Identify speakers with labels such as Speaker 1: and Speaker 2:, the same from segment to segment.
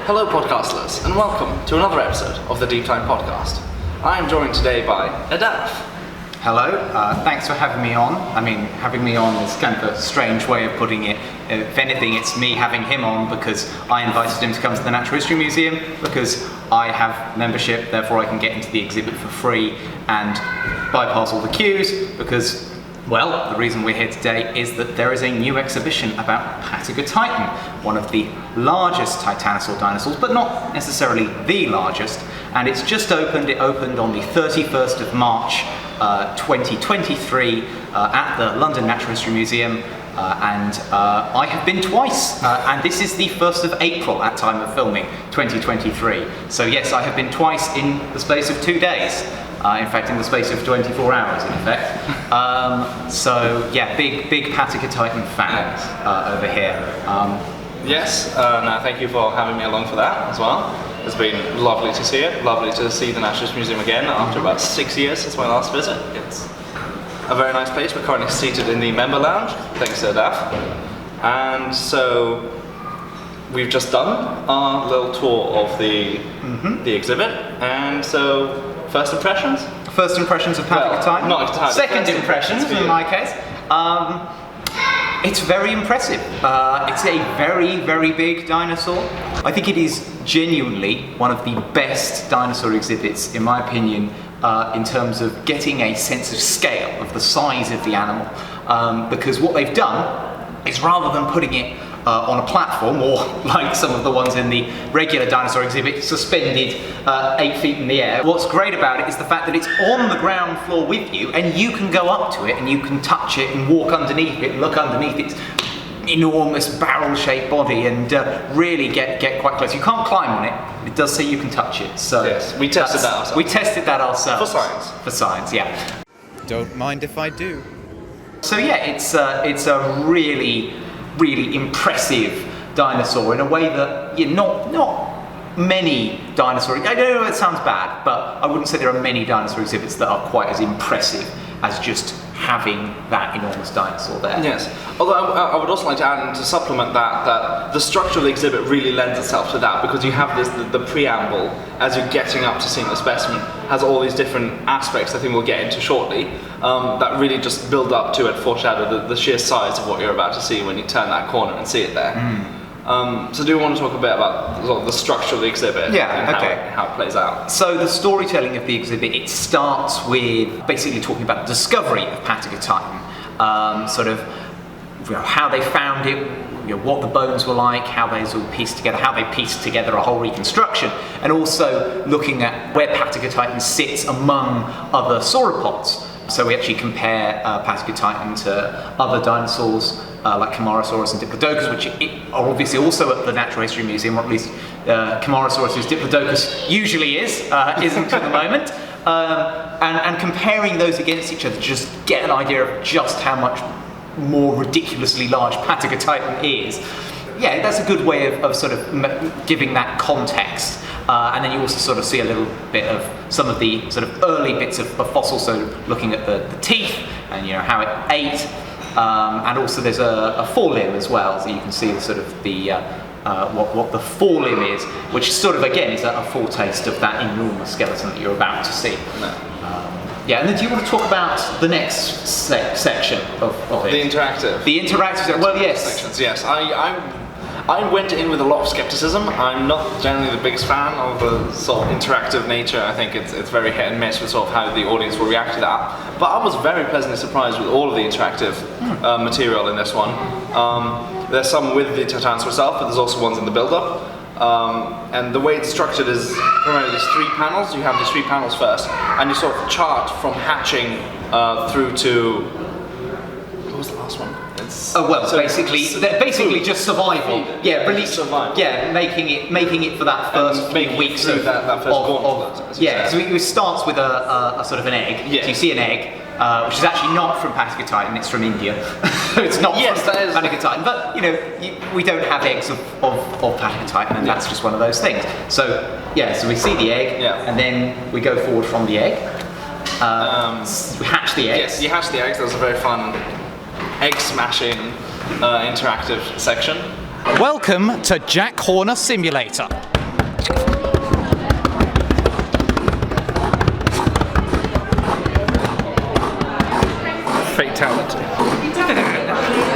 Speaker 1: Hello podcastlers, and welcome to another episode of the Deep Time Podcast. I am joined today by Edaph.
Speaker 2: Hello, thanks for having me on. I mean, having me on is kind of a strange way of putting it. If anything, it's me having him on because I invited him to come to the Natural History Museum because I have membership, therefore I can get into the exhibit for free and bypass all the queues because, well, the reason we're here today is that there is a new exhibition about Patagotitan, one of the largest titanosaur dinosaurs, but not necessarily the largest, and it's just opened. It opened on the 31st of March 2023 at the London Natural History Museum, and I have been twice, and this is the 1st of April at time of filming, 2023. So yes, I have been twice in the space of 2 days. In fact, in the space of 24 hours, in effect. So yeah, big Patagotitan fan over here.
Speaker 1: Yes, no, thank you for having me along for that as well. It's been lovely to see it, lovely to see the Natural History Museum again after about 6 years since my last visit. It's a very nice place. We're currently seated in the member lounge, thanks to Edaph. And so we've just done our little tour of the exhibit, and so first impressions?
Speaker 2: First impressions of Patagotitan?
Speaker 1: Well, not entirely.
Speaker 2: Second impressions, in my case. It's very impressive. It's a very, very big dinosaur. I think it is genuinely one of the best dinosaur exhibits, in my opinion, in terms of getting a sense of scale of the size of the animal. Because what they've done is, rather than putting it on a platform, or like some of the ones in the regular dinosaur exhibit, suspended 8 feet in the air. What's great about it is the fact that it's on the ground floor with you, and you can go up to it and you can touch it and walk underneath it and look underneath its enormous barrel-shaped body and really get quite close. You can't climb on it. It does say you can touch it. So
Speaker 1: yes, we tested that ourselves.
Speaker 2: We tested that ourselves.
Speaker 1: For science.
Speaker 2: For science, yeah.
Speaker 3: Don't mind if I do.
Speaker 2: So yeah, it's a really impressive dinosaur in a way that not many dinosaur. I know it sounds bad, but I wouldn't say there are many dinosaur exhibits that are quite as impressive as just having that enormous dinosaur there.
Speaker 1: Yes, although I would also like to add and to supplement that the structure of the exhibit really lends itself to that, because you have the preamble as you're getting up to seeing the specimen has all these different aspects I think we'll get into shortly that really just build up to it, foreshadow the sheer size of what you're about to see when you turn that corner and see it there. So do you want to talk a bit about the structure of the exhibit?
Speaker 2: Yeah,
Speaker 1: and
Speaker 2: okay.
Speaker 1: How it plays out?
Speaker 2: So the storytelling of the exhibit, it starts with basically talking about the discovery of Patagotitan, sort of how they found it, what the bones were like, how they all pieced together, how they pieced together a whole reconstruction, and also looking at where Patagotitan sits among other sauropods. So we actually compare Patagotitan to other dinosaurs like Acheroraptor and Diplodocus, which are obviously also at the Natural History Museum, or at least Acheroraptor, whose Diplodocus usually isn't at the moment, and comparing those against each other to just get an idea of just how much more ridiculously large Patagotitan is. Yeah, that's a good way of sort of giving that context. And then you also sort of see a little bit of some of the sort of early bits of fossils, so looking at the teeth and how it ate, and also there's a forelimb as well, so you can see the sort of the what the forelimb is, which sort of again is a foretaste of that enormous skeleton that you're about to see. Yeah, and then do you want to talk about the next section of it?
Speaker 1: The interactive.
Speaker 2: The interactive. Well, yes.
Speaker 1: Sections. Yes, I went in with a lot of skepticism. I'm not generally the biggest fan of the sort of interactive nature. I think it's very hit and miss with sort of how the audience will react to that. But I was very pleasantly surprised with all of the interactive material in this one. There's some with the Titanosaur itself, but there's also ones in the build-up. And the way it's structured is primarily these 3 panels. You have these 3 panels first, and you sort of chart from hatching through to... What was the last one?
Speaker 2: Basically just survival. Yeah, release.
Speaker 1: Survival.
Speaker 2: Yeah, making it for that first few weeks
Speaker 1: of that first gauntlet.
Speaker 2: Yeah, so it starts with a sort of an egg.
Speaker 1: Yeah.
Speaker 2: So you see an egg, which is actually not from Patagotitan, it's from India. It's not from Patagotitan, but we don't have eggs of Patagotitan, and that's just one of those things. So yeah, so we see the egg, and then we go forward from the egg. We hatch the eggs.
Speaker 1: Yes, you hatch the eggs. That was a very fun egg smashing interactive section.
Speaker 3: Welcome to Jack Horner Simulator.
Speaker 1: Fatality.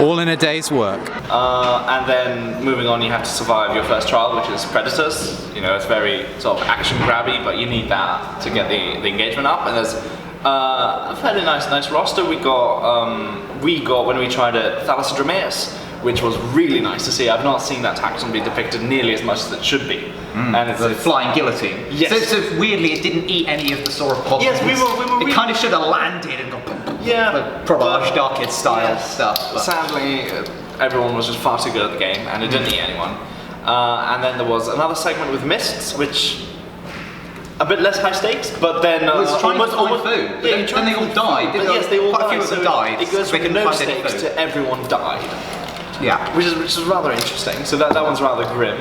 Speaker 3: All in a day's work.
Speaker 1: And then moving on, you have to survive your first trial, which is Predators. You know, it's very sort of action grabby, but you need that to get the engagement up. And there's a fairly nice roster. We got when we tried it, Thalassodrameus, which was really nice to see. I've not seen that taxon be depicted nearly as much as it should be.
Speaker 2: And it's a flying guillotine.
Speaker 1: Yes.
Speaker 2: So weirdly, it didn't eat any of the sauropods.
Speaker 1: Yes, we were
Speaker 2: It kind of should have landed and got proper Archdarkid style stuff. But.
Speaker 1: Sadly, everyone was just far too good at the game, and it didn't eat anyone. And then there was another segment with Mists, which a bit less high stakes, but then
Speaker 2: it was trying to find food.
Speaker 1: Yeah,
Speaker 2: then they all died.
Speaker 1: But yes, they all
Speaker 2: quite
Speaker 1: died.
Speaker 2: A few of them died.
Speaker 1: It goes
Speaker 2: they
Speaker 1: from no stakes to everyone died.
Speaker 2: Yeah,
Speaker 1: which is rather interesting. So that one's rather grim.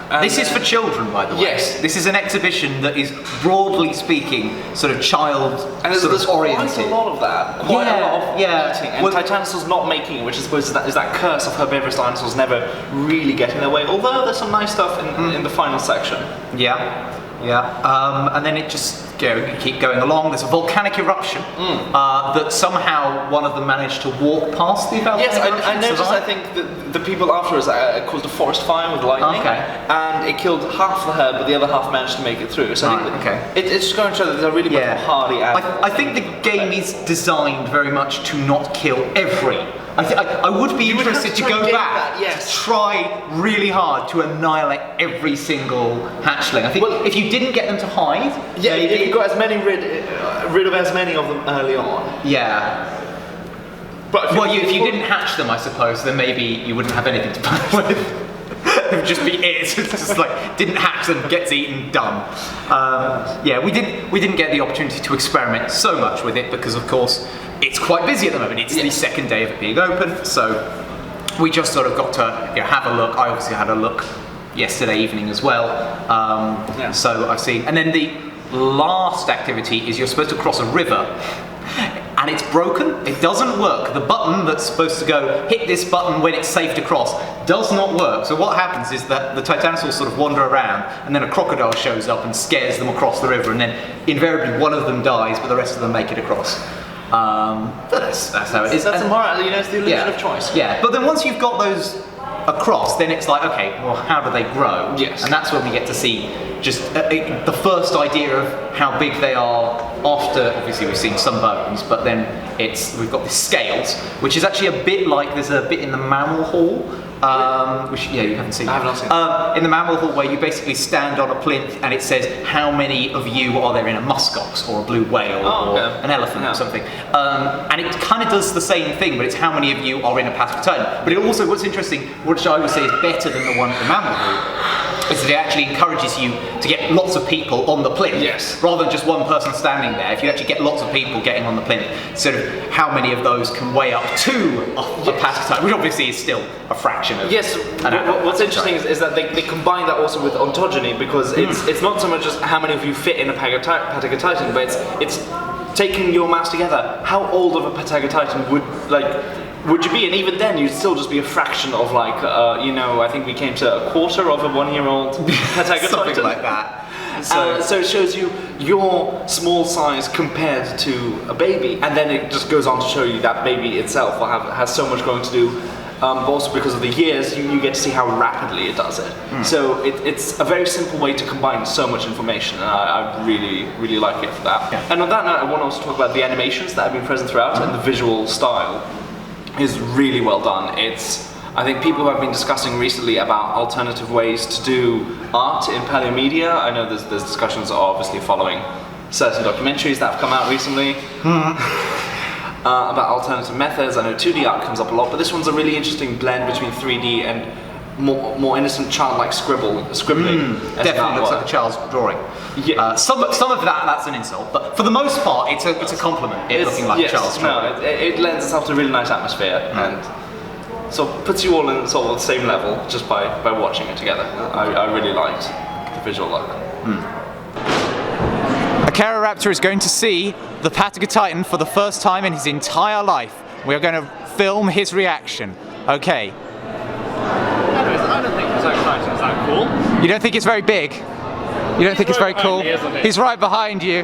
Speaker 1: And
Speaker 2: this is for children, by the way.
Speaker 1: Yes.
Speaker 2: This is an exhibition that is, broadly speaking, sort of child
Speaker 1: and
Speaker 2: sort
Speaker 1: there's
Speaker 2: of oriented.
Speaker 1: Quite a lot of that. Quite a lot of eating. And
Speaker 2: well,
Speaker 1: Titanosaur's not making it, which I suppose is that curse of herbivorous dinosaurs never really getting their way. Although there's some nice stuff in the final section.
Speaker 2: Yeah. And then it just keep going along. There's a volcanic eruption that somehow one of them managed to walk past the volcanic eruption.
Speaker 1: Yes, I noticed. I think that the people afterwards caused a forest fire with lightning, and it killed half the herd, but the other half managed to make it through. So I think it's just going to show that they're really much more hardy.
Speaker 2: I think the game is designed very much to not kill every. I would be interested to go back, try really hard to annihilate every single hatchling. I think if you didn't get them to hide,
Speaker 1: if you got as many rid of as many of them early on.
Speaker 2: Yeah. But if you didn't hatch them, I suppose, then maybe you wouldn't have anything to play with. It would just be it. It's just like didn't hatch them, gets eaten, done. We didn't get the opportunity to experiment so much with it because, of course, it's quite busy at the moment. It's the second day of it being open, so we just sort of got to have a look. I obviously had a look yesterday evening as well. So I've seen, and then the last activity is you're supposed to cross a river. And it's broken, it doesn't work. The button that's supposed to go, hit this button when it's safe to cross, does not work. So what happens is that the Titanosaurs sort of wander around, and then a crocodile shows up and scares them across the river, and then invariably one of them dies, but the rest of them make it across. But that's how it is.
Speaker 1: That's a moral, it's the illusion of choice.
Speaker 2: Yeah, but then once you've got those across, then it's like, okay, well, how do they grow?
Speaker 1: Yes.
Speaker 2: And that's when we get to see just the first idea of how big they are after, obviously we've seen some bones, but then we've got the scales, which is actually a bit like, there's a bit in the Mammal Hall, which, you haven't seen.
Speaker 1: I have not seen it.
Speaker 2: In the Mammal Hall where you basically stand on a plinth and it says how many of you are there in a muskox or a blue whale or an elephant or something. And it kind of does the same thing, but it's how many of you are in a Patagotitan. But it also, what's interesting, which I would say is better than the one at the Mammal Hall, is that it actually encourages you to get lots of people on the plinth.
Speaker 1: Yes.
Speaker 2: Rather than just one person standing there. If you actually get lots of people getting on the plinth, sort of how many of those can weigh up to a Patagotitan, which obviously is still a fraction of
Speaker 1: what's interesting is that they combine that also with ontogeny, because it's not so much as how many of you fit in a Patagotitan, but it's taking your mass together. How old of a Patagotitan would you be? And even then, you'd still just be a fraction of I think we came to a quarter of a 1-year-old Patagotitan.
Speaker 2: Something like that.
Speaker 1: So it shows you your small size compared to a baby, and then it just goes on to show you that baby itself has so much growing to do. But also because of the years, you get to see how rapidly it does it. So it's a very simple way to combine so much information, and I really, really like it for that. Yeah. And on that note, I want to also talk about the animations that have been present throughout, and the visual style is really well done. I think people have been discussing recently about alternative ways to do art in paleomedia. I know there's discussions obviously following certain documentaries that have come out recently. About alternative methods. I know 2D art comes up a lot, but this one's a really interesting blend between 3D and more innocent childlike scribbling.
Speaker 2: Definitely looks like a child's drawing. Yeah. Some of that's an insult, but for the most part, it's a compliment. Looking like a child's drawing.
Speaker 1: It lends itself to a really nice atmosphere, and so puts you all in sort of the same level just by watching it together. I really liked the visual look.
Speaker 3: Acheroraptor is going to see the Patagotitan for the first time in his entire life. We are going to film his reaction. Okay.
Speaker 1: Anyways, I don't think it's so exciting. Is that cool?
Speaker 3: You don't think it's very big? You don't think it's very cool? He's right behind you.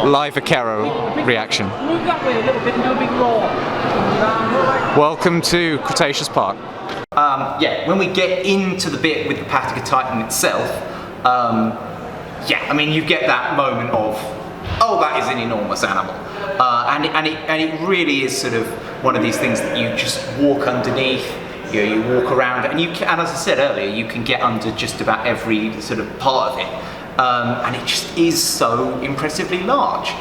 Speaker 3: Live Acheroraptor reaction.
Speaker 4: Move that way a little bit and do a big roar.
Speaker 3: Welcome to Cretaceous Park.
Speaker 2: Yeah, when we get into the bit with the Patagotitan itself, yeah, I mean, you get that moment of, oh, that is an enormous animal. And it really is sort of one of these things that you just walk underneath, you walk around, and and as I said earlier, you can get under just about every sort of part of it. And it just is so impressively large.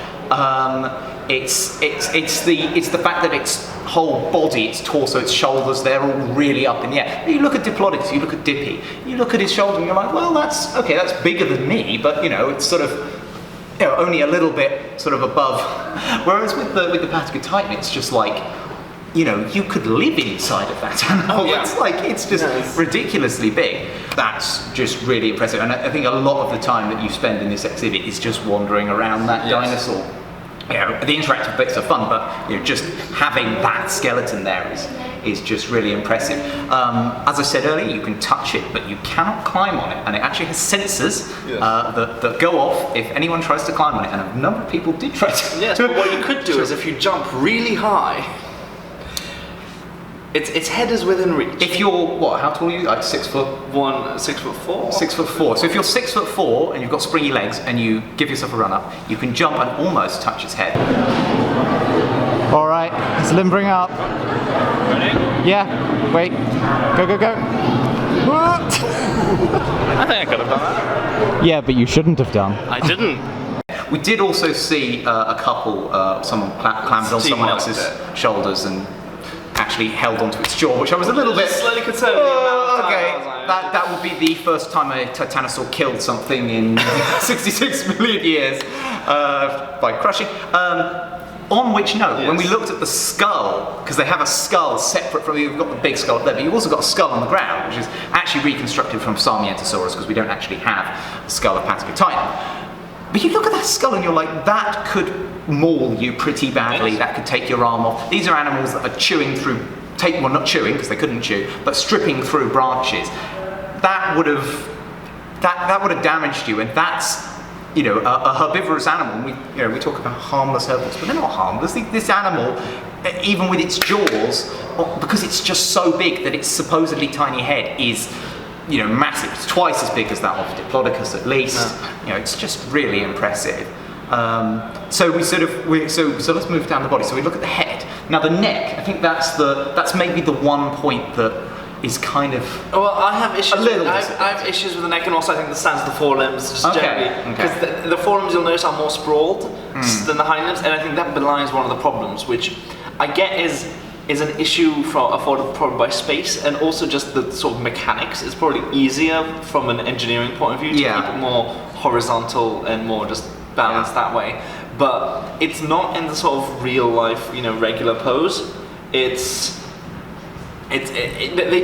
Speaker 2: It's the fact that its whole body, its torso, its shoulders, they're all really up in the air. You look at Diplodocus, you look at Dippy, you look at his shoulder and you're like, well, that's okay, that's bigger than me, but you know, it's sort of, you know, only a little bit sort of above. Whereas with the Patagotitan, it's just like, you know, you could live inside of that animal.
Speaker 1: Oh, yeah.
Speaker 2: It's like, it's just ridiculously big. That's just really impressive. And I think a lot of the time that you spend in this exhibit is just wandering around that dinosaur. You know, the interactive bits are fun, but you know, just having that skeleton there is just really impressive. As I said earlier, you can touch it, but you cannot climb on it, and it actually has sensors that go off if anyone tries to climb on it, and a number of people did try to.
Speaker 1: Yes, but what you could do is if you jump really high, its head is within reach.
Speaker 2: If you're, what, how tall are you? Like 6 foot?
Speaker 1: 6'4".
Speaker 2: 6'4". So if you're 6'4" and you've got springy legs and you give yourself a run up, you can jump and almost touch its head.
Speaker 3: All right, it's limbering up.
Speaker 1: Ready?
Speaker 3: Yeah, wait, go, go, go.
Speaker 1: I think I could have done that.
Speaker 3: Yeah, but you shouldn't have done.
Speaker 1: I didn't.
Speaker 2: We did also see a couple, someone clambered on someone else's shoulders and actually held onto its jaw, which I was a little bit
Speaker 1: slightly concerned.
Speaker 2: Okay, that would be the first time a Titanosaur killed something in 66 million years by crushing. On which note, when we looked at the skull, because they have a skull separate from, you've got the big skull up there, but you've also got a skull on the ground, which is actually reconstructed from Sarmientosaurus, because we don't actually have a skull of Patagotitan. But you look at that skull and you're like, that could maul you pretty badly, that could take your arm off. These are animals that are chewing through, well, not chewing because they couldn't chew, but stripping through branches. That would have damaged you, and that's, you know, a herbivorous animal. We talk about harmless herbivores, but they're not harmless. This animal, even with its jaws, because it's just so big that its supposedly tiny head is, you know, massive. It's twice as big as that of Diplodocus at least. You know, it's just really impressive. So let's move down the body. So we look at the head. Now the neck, I think that's maybe the one point that is kind of
Speaker 1: well, I have issues.
Speaker 2: I
Speaker 1: have issues with the neck, and also I think the stance of the forelimbs just generally, because the forelimbs you'll notice are more sprawled than the hind limbs, and I think that belies one of the problems, which I get is an issue afforded probably by space, and also just the sort of mechanics. It's probably easier from an engineering point of view to keep it more horizontal and more just balanced that way. But it's not in the sort of real life, you know, regular pose. They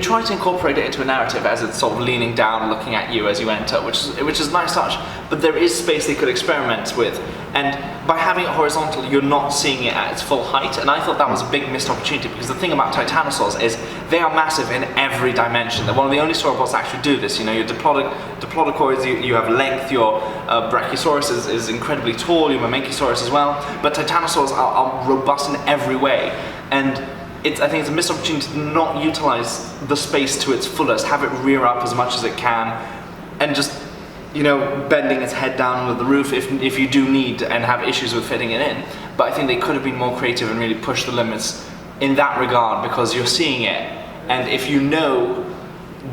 Speaker 1: try to incorporate it into a narrative as it's sort of leaning down, looking at you as you enter, which is a nice touch. But there is space they could experiment with, and by having it horizontal, you're not seeing it at its full height. And I thought that was a big missed opportunity, because the thing about Titanosaurs is they are massive in every dimension. They're one of the only sauropods that actually do this. You know, your Diplodocoids, you have length. Your Brachiosaurus is incredibly tall. Your Mamenchisaurus as well. But Titanosaurs are robust in every way, and I think it's a missed opportunity to not utilize the space to its fullest, have it rear up as much as it can, and just, you know, bending its head down under the roof if you do need and have issues with fitting it in. But I think they could have been more creative and really pushed the limits in that regard, because you're seeing it, and if you know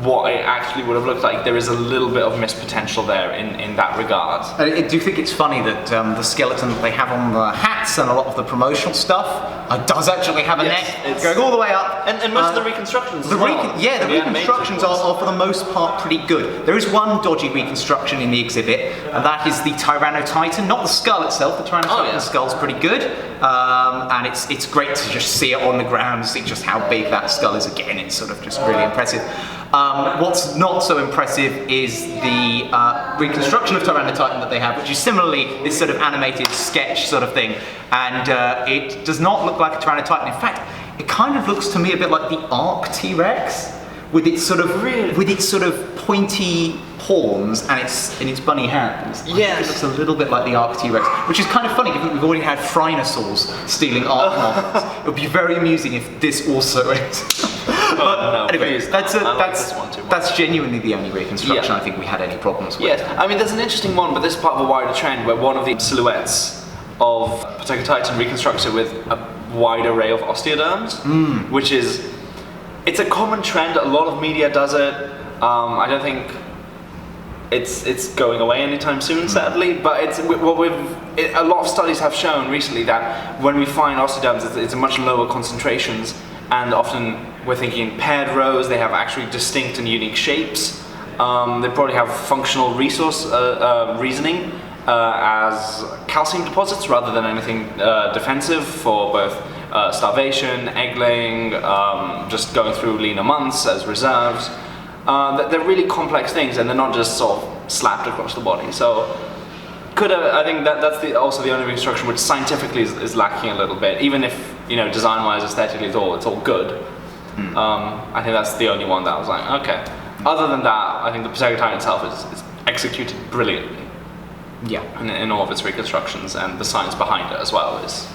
Speaker 1: what it actually would have looked like, there is a little bit of missed potential there in that regard.
Speaker 2: Do you think it's funny that the skeleton that they have on the hats and a lot of the promotional stuff does actually have a neck going all the way up?
Speaker 1: And most of the reconstructions as well.
Speaker 2: The reconstructions are for the most part pretty good. There is one dodgy reconstruction in the exhibit, and that is the Titanotitan, not the skull itself. The Titanotitan skull's pretty good, and it's great to just see it on the ground, see just how big that skull is again. It's sort of just really impressive. What's not so impressive is the reconstruction of Titanotitan that they have, which is similarly this sort of animated sketch sort of thing, and it does not look like a Titanotitan. In fact, it kind of looks to me a bit like the Arc T-Rex, with its sort of pointy horns and its bunny hands.
Speaker 1: Yes.
Speaker 2: It looks a little bit like the Arc T-Rex, which is kind of funny given we've already had Frinosaurs stealing Arc models. It would be very amusing if this also is. But
Speaker 1: no,
Speaker 2: anyway,
Speaker 1: please,
Speaker 2: that's genuinely the only reconstruction I think we had any problems with.
Speaker 1: Yes, I mean there's an interesting one, but this is part of a wider trend where one of the silhouettes of Patagotitan reconstructed with a wide array of osteoderms, which is, it's a common trend. A lot of media does it. I don't think it's going away anytime soon, sadly. But it's a lot of studies have shown recently that when we find osteoderms, it's in much lower concentrations, and often we're thinking paired rows. They have actually distinct and unique shapes. They probably have functional reasoning as calcium deposits rather than anything defensive for both starvation, egg-laying, just going through leaner months as reserves. They're really complex things, and they're not just sort of slapped across the body. So, I think that's also the only reconstruction which scientifically is lacking a little bit. Even if design-wise, aesthetically, it's all good. I think that's the only one that I was like, okay. Other than that, I think the Patagotitan itself is executed brilliantly.
Speaker 2: Yeah.
Speaker 1: In all of its reconstructions, and the science behind it as well is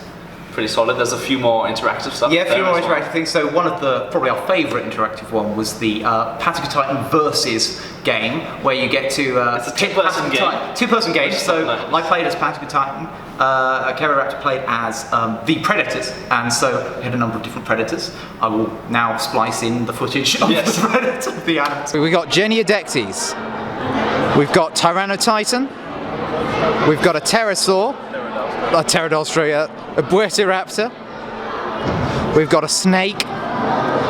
Speaker 1: pretty solid. There's a few more interactive stuff.
Speaker 2: Yeah, a few more interactive things. So one of probably our favourite interactive one was the Patagotitan Versus game, where you get to
Speaker 1: it's a two-person game.
Speaker 2: Two-person game. So
Speaker 1: nice.
Speaker 2: I played as Patagotitan. Acheroraptor played as the Predators, and so we had a number of different Predators. I will now splice in the footage of the Predators, of the animals.
Speaker 3: We got Geniodectes. We've got Titanosaur. We've got a Pterosaur. A Pterodostro, a Buetiraptor. We've got a snake.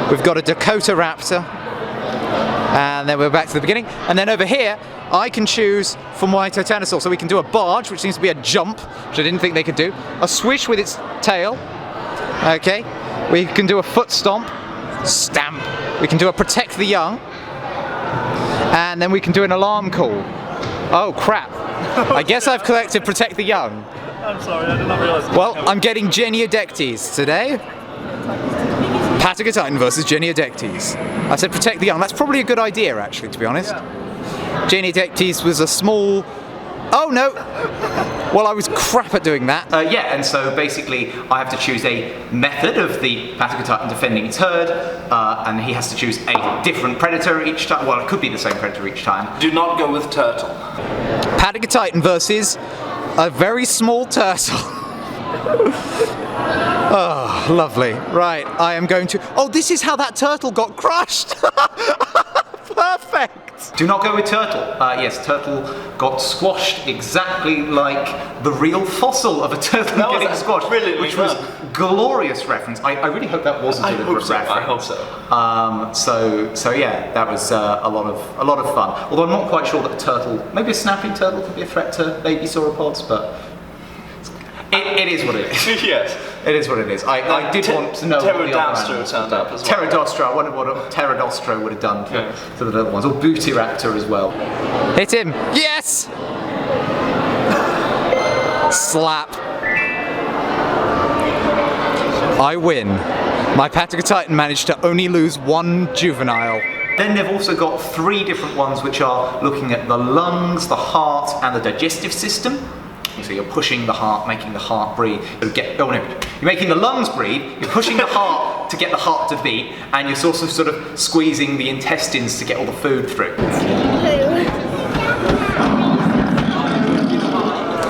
Speaker 3: We've got a Dakota Raptor. And then we're back to the beginning. And then over here, I can choose for my Titanosaur. So we can do a barge, which seems to be a jump, which I didn't think they could do. A swish with its tail. Okay. We can do a foot stamp. We can do a protect the young. And then we can do an alarm call. Oh crap. I guess I've collected protect the young.
Speaker 4: I'm sorry, I did not realise.
Speaker 3: Well, I'm getting Geniodectes today. Patagotitan versus Geniodectes. I said protect the young. That's probably a good idea, actually, to be honest. Yeah. Geniodectes was a small... Oh, no! Well, I was crap at doing that.
Speaker 2: And so basically I have to choose a method of the Patagotitan defending its herd, and he has to choose a different predator each time. Well, it could be the same predator each time.
Speaker 1: Do not go with turtle.
Speaker 3: Patagotitan versus a very small turtle. Oh, lovely. Right, I am going to... Oh, this is how that turtle got crushed! Perfect!
Speaker 2: Do not go with turtle. Yes, turtle got squashed exactly like the real fossil of a turtle getting squashed, which was glorious reference. I really hope that was a deliberate reference.
Speaker 1: I hope so.
Speaker 2: So yeah, that was a lot of fun. Although I'm not quite sure that a turtle, maybe a snapping turtle, could be a threat to baby sauropods, but it is what it is.
Speaker 1: Yes.
Speaker 2: It is what it is. I did want to know what the other animals
Speaker 1: turned up as well.
Speaker 2: Pterodostro, I wonder what a Pterodostro would have done to the little ones. Or Buetiraptor as well.
Speaker 3: Hit him. Yes! Slap. I win. My Patagotitan managed to only lose one juvenile.
Speaker 2: Then they've also got 3 different ones which are looking at the lungs, the heart, and the digestive system. So you're pushing the heart, making the heart breathe. You're making the lungs breathe, you're pushing the heart to get the heart to beat, and you're also sort of squeezing the intestines to get all the food through.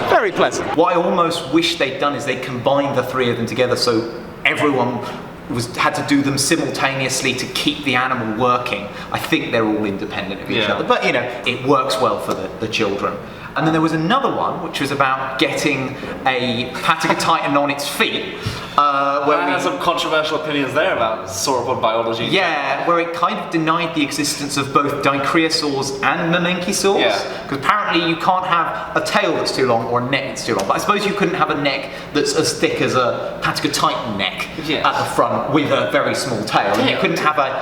Speaker 3: Very pleasant.
Speaker 2: What I almost wish they'd done is they combined the 3 of them together so everyone had to do them simultaneously to keep the animal working. I think they're all independent of each other, but it works well for the children. And then there was another one which was about getting a Patagotitan on its feet.
Speaker 1: Where we had some controversial opinions there about sauropod biology.
Speaker 2: Yeah, where it kind of denied the existence of both dicryosaurs and mamenchisaurs.
Speaker 1: Yeah.
Speaker 2: Because apparently you can't have a tail that's too long or a neck that's too long. But I suppose you couldn't have a neck that's as thick as a Patagotitan neck at the front with a very small tail. And you couldn't have a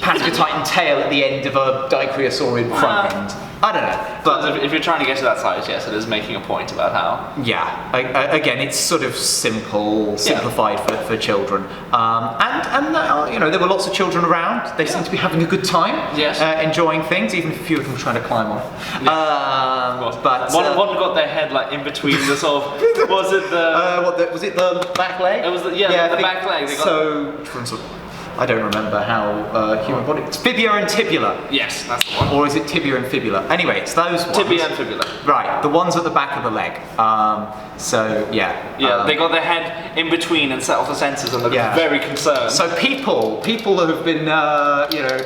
Speaker 2: Patagotitan tail at the end of a dicryosaurid front end. I don't know,
Speaker 1: But if you're trying to get to that size, yes, it is making a point about how.
Speaker 2: yeah, again, it's sort of simplified for children. And you know, there were lots of children around. They seemed to be having a good time,
Speaker 1: Yes.
Speaker 2: enjoying things, even if a few of them were trying to climb on. But
Speaker 1: One got their head like in between the sort of. Was it the?
Speaker 2: was it the back leg?
Speaker 1: It was the back leg. They got
Speaker 2: So from sort of, I don't remember how human body. It's fibula and tibula.
Speaker 1: Yes, that's the one.
Speaker 2: Or is it tibia and fibula? Anyway, it's those ones.
Speaker 1: Tibia and fibula.
Speaker 2: Right, the ones at the back of the leg. So yeah.
Speaker 1: Yeah, they got their head in between and set off the sensors and looked very concerned.
Speaker 2: So people that have been you know,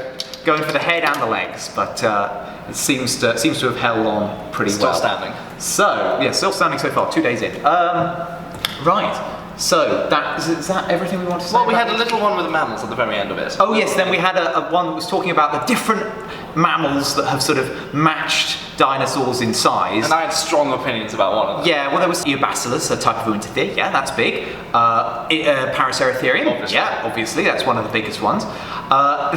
Speaker 2: going for the head and the legs, but it seems to have held on pretty well.
Speaker 1: Still standing.
Speaker 2: So yeah, still standing so far. 2 days in. Right. So is that everything we want to say?
Speaker 1: Well, we
Speaker 2: about
Speaker 1: had a little one with the mammals at the very end of it.
Speaker 2: Oh yes, then we had a one that was talking about the different mammals that have sort of matched dinosaurs in size.
Speaker 1: And I had strong opinions about one of them.
Speaker 2: Yeah, well there was Eobacillus, a type of Uinthidia, yeah, that's big. Paraceratherium,
Speaker 1: Obviously.
Speaker 2: yeah, obviously, that's one of the biggest ones.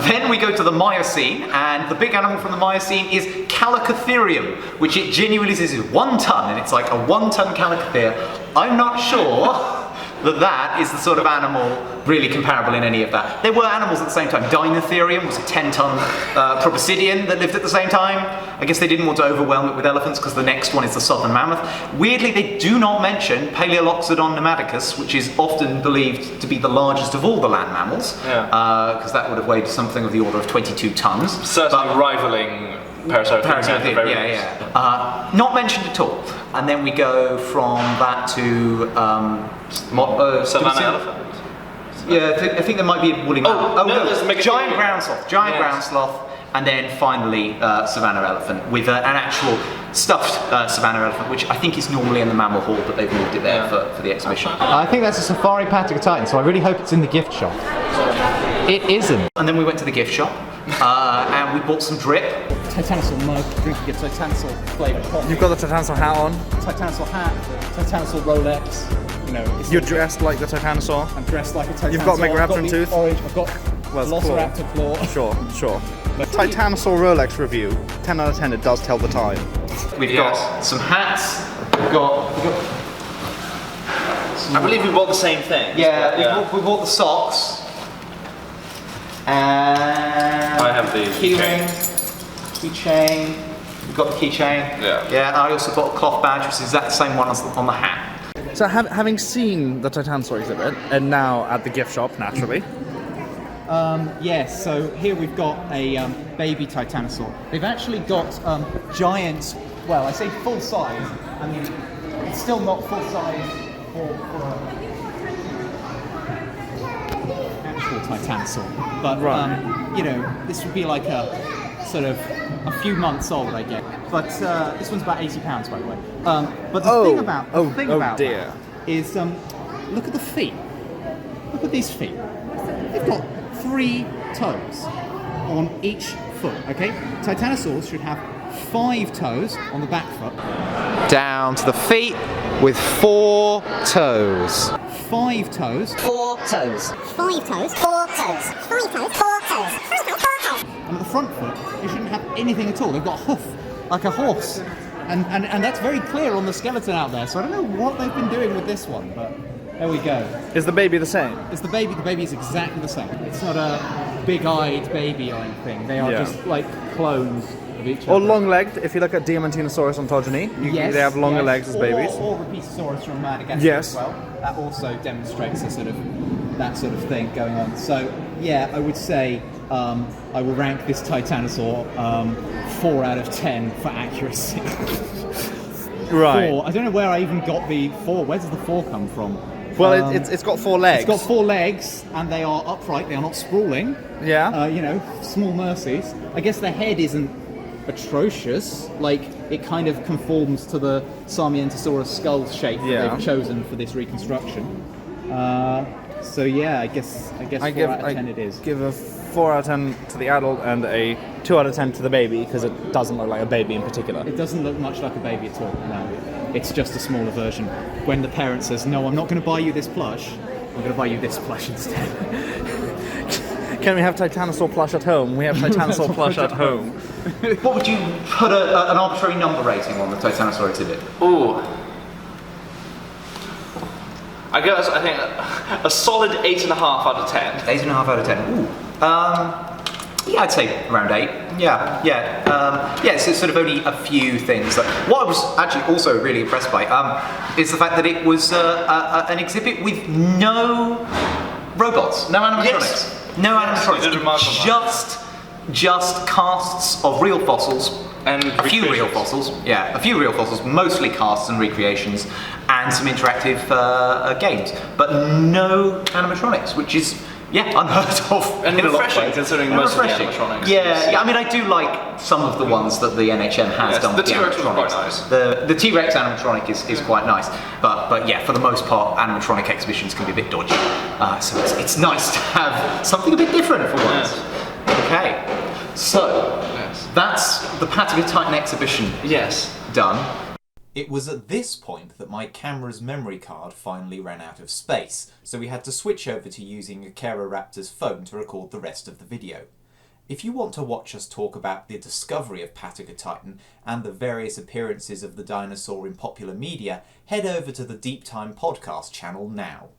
Speaker 2: Then we go to the Miocene, and the big animal from the Miocene is Calicotherium, which it genuinely says is 1 ton, and it's like a 1 ton Calicotherium. I'm not sure that is the sort of animal really comparable in any of that. There were animals at the same time. Dinotherium was a 10-ton proboscidean that lived at the same time. I guess they didn't want to overwhelm it with elephants because the next one is the southern mammoth. Weirdly, they do not mention Paleoloxodon pneumaticus, which is often believed to be the largest of all the land mammals, because that would have weighed something of the order of 22 tons.
Speaker 1: Certainly rivaling Paraceratherium.
Speaker 2: Yeah. Not mentioned at all. And then we go from that to
Speaker 1: Savannah elephant.
Speaker 2: Yeah, I think there might be a woolly mammal.
Speaker 1: no, there's the
Speaker 2: giant ground sloth. Ground sloth. And then finally, Savannah elephant with an actual stuffed Savannah elephant, which I think is normally in the mammal hall, but they've moved it there for the exhibition.
Speaker 3: I think that's a safari Patagotitan, so I really hope it's in the gift shop. It isn't.
Speaker 2: And then we went to the gift shop, and we bought some drip.
Speaker 4: Titanosaur mug, drinking a Titanosaur flavoured coffee.
Speaker 5: You've got the Titanosaur hat on.
Speaker 4: Titanosaur hat, Titanosaur Rolex. You know,
Speaker 5: You're dressed like the Titanosaur.
Speaker 4: I'm dressed like a Titanosaur.
Speaker 5: You've got
Speaker 4: I've
Speaker 5: Megaraptor
Speaker 4: got
Speaker 5: and
Speaker 4: the
Speaker 5: tooth.
Speaker 4: Orange. I've got
Speaker 5: Well, it's
Speaker 4: Velociraptor claw.
Speaker 5: Sure. Titanosaur Rolex review. 10 out of 10. It does tell the time.
Speaker 2: We've got some hats. We've got
Speaker 1: I believe we bought the same thing.
Speaker 2: we bought the socks. And
Speaker 1: I have the
Speaker 2: keychain. We've got the keychain.
Speaker 1: Yeah.
Speaker 2: I also bought a cloth badge, which is exactly the same one as on the hat.
Speaker 5: So having seen the Titanosaur exhibit, and now at the gift shop, naturally.
Speaker 4: Yes, so here we've got a baby Titanosaur. They've actually got giant, well, I say full size, I mean, it's still not full size for actual Titanosaur. But, you know, this would be like a sort of a few months old, I guess. But this one's about £80, by the way. But the thing about
Speaker 5: dear.
Speaker 4: that is, look at the feet. Look at these feet. They've got 3 toes on each foot, okay? Titanosaurs should have 5 toes on the back foot.
Speaker 3: Down to the feet with 4 toes.
Speaker 4: 5 toes.
Speaker 6: 4 toes. 5 toes. 4 toes. 5 toes. 4 toes. 5 toes. 4 toes.
Speaker 4: And at the front foot, you shouldn't have anything at all. They've got a hoof, like a horse. And that's very clear on the skeleton out there, so I don't know what they've been doing with this one, but there we go.
Speaker 5: Is the baby the same?
Speaker 4: It's the baby is exactly the same. It's not a big-eyed baby or anything. They are just like clones of each other.
Speaker 5: Or long-legged, if you look at Diamantinosaurus ontogeny, they have longer legs as babies.
Speaker 4: Or Replicas from Madagascar
Speaker 5: Yes.
Speaker 4: as well. That also demonstrates that sort of thing going on. So yeah, I would say I will rank this Titanosaur 4 out of 10 for accuracy.
Speaker 5: Right.
Speaker 4: 4. I don't know where I even got the 4. Where does the 4 come from?
Speaker 5: Well, it's got 4 legs.
Speaker 4: It's got 4 legs, and they are upright. They are not sprawling.
Speaker 5: Yeah.
Speaker 4: You know, small mercies. I guess the head isn't atrocious. Like, it kind of conforms to the Sarmientosaurus skull shape that they've chosen for this reconstruction. So yeah, I guess 4 out of 10 it is.
Speaker 5: Give a 4 out of 10 to the adult and a 2 out of 10 to the baby because it doesn't look like a baby in particular.
Speaker 4: It doesn't look much like a baby at all, no. It's just a smaller version. When the parent says, no, I'm not going to buy you this plush, I'm going to buy you this plush instead.
Speaker 5: Can we have Titanosaur plush at home? We have Titanosaur plush at home.
Speaker 2: What would you put an arbitrary number rating on the Titanosaur exhibit?
Speaker 1: Ooh. I think a solid 8.5 out of 10.
Speaker 2: 8.5 out of 10. Ooh. Yeah, I'd say around 8. Yeah, so sort of only a few things. What I was actually also really impressed by is the fact that it was an exhibit with no robots, no animatronics.
Speaker 1: Yes.
Speaker 2: No
Speaker 1: Yes,
Speaker 2: animatronics.
Speaker 1: you did remark on that.
Speaker 2: Just casts of real fossils.
Speaker 1: And
Speaker 2: a few real
Speaker 1: recreations.
Speaker 2: fossils, yeah, a few real fossils, mostly casts and recreations, and some interactive games, but no animatronics, which is, unheard of.
Speaker 1: And
Speaker 2: in a lot of
Speaker 1: refreshing,
Speaker 2: ways.
Speaker 1: considering
Speaker 2: And
Speaker 1: most of the
Speaker 2: refreshing.
Speaker 1: animatronics.
Speaker 2: Yeah, I mean, I do like some of the ones that the NHM has
Speaker 1: Yes,
Speaker 2: done
Speaker 1: the
Speaker 2: with the
Speaker 1: T-Rex was
Speaker 2: animatronics.
Speaker 1: quite nice.
Speaker 2: The T-Rex animatronic is quite nice, but yeah, for the most part, animatronic exhibitions can be a bit dodgy. So it's nice to have something a bit different for once.
Speaker 1: Yes.
Speaker 2: Okay. So,
Speaker 1: Yes.
Speaker 2: that's the Patagotitan exhibition
Speaker 1: Yes.
Speaker 2: done.
Speaker 3: It was at this point that my camera's memory card finally ran out of space, so we had to switch over to using Acheroraptor's phone to record the rest of the video. If you want to watch us talk about the discovery of Patagotitan and the various appearances of the dinosaur in popular media, head over to the Deep Time podcast channel now.